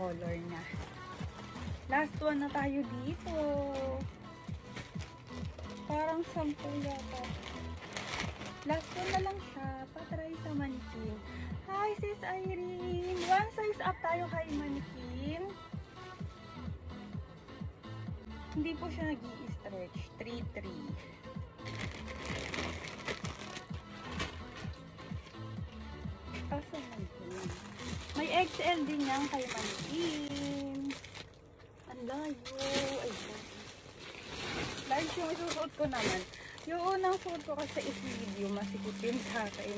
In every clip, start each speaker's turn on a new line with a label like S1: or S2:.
S1: color niya. Last one na tayo dito. Parang 10 yata. Last one na lang siya. Patry sa mannequin. Hi, Sis Irene! One size up tayo kay mannequin. Hindi po siya nag-i-stretch. 3-3. Kaso mannequin. May XL din yan kay mannequin. Ang layo. Ay, large yung isusuot ko naman. Yung unang suot ko kasi is medium. Masikip yun sa akin.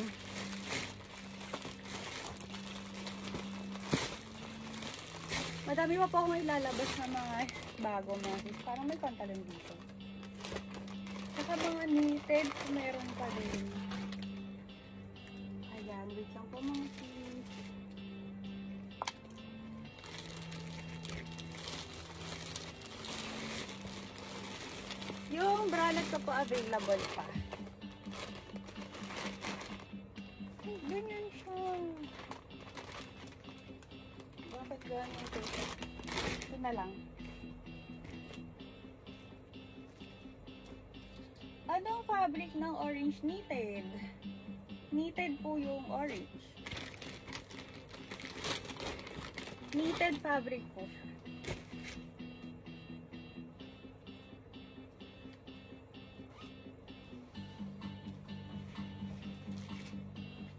S1: Madami pa po akong ilalabas na mga bago mga sis. Parang may pantalon dito. Saka mga knitted, meron pa din. Ayan, wait lang po mga sis. Yung bralette ko po available pa. Ay, ganyan siya. Bakit ganyan ito? Ito na lang. Anong fabric ng orange knitted? Knitted po yung orange. Knitted fabric po siya.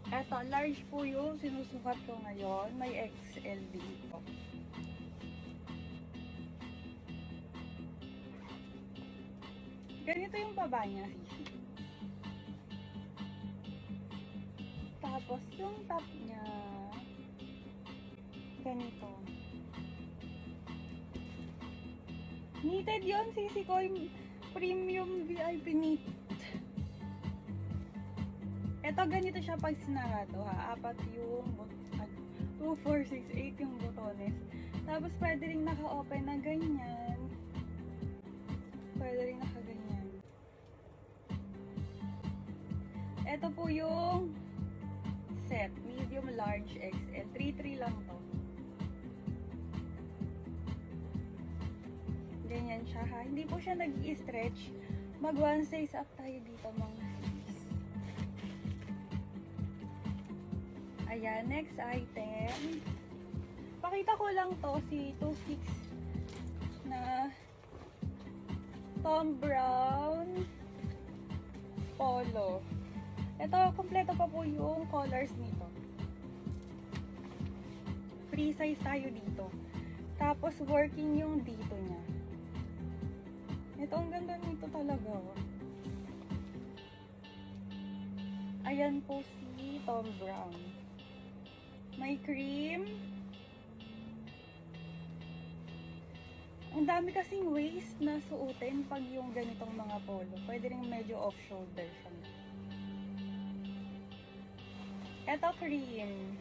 S1: Eto, large po yung sinusukat ko ngayon. May XL dito. Ganito yung baba niya, sisi. Tapos, yung top niya, ganito. Knitted yun, sisi ko. Yung premium VIP knit. Ito, ganito siya pag sinarado, ha. 4 yung 2, 4, 6, 8 yung botones. Tapos, pwede rin naka-open na ganyan. Pwede rin naka-ganyan. Ito po yung set. Medium, large, XL. 3-3 lang to. Ganyan siya, ha. Hindi po siya nag-i-stretch. Mag one size up tayo dito, mga sis. Ayan, next item. Pakita ko lang to, si 2-6 na Tom Brown polo. Ito, kompleto pa po yung colors nito. Free size tayo dito. Tapos, working yung dito niya. Ito, ang ganda nito talaga. Ayan po si Tom Brown. May cream. Ang dami kasing waist na suotin pag yung ganitong mga polo. Pwede rin medyo off-shoulder siya. Ito cream.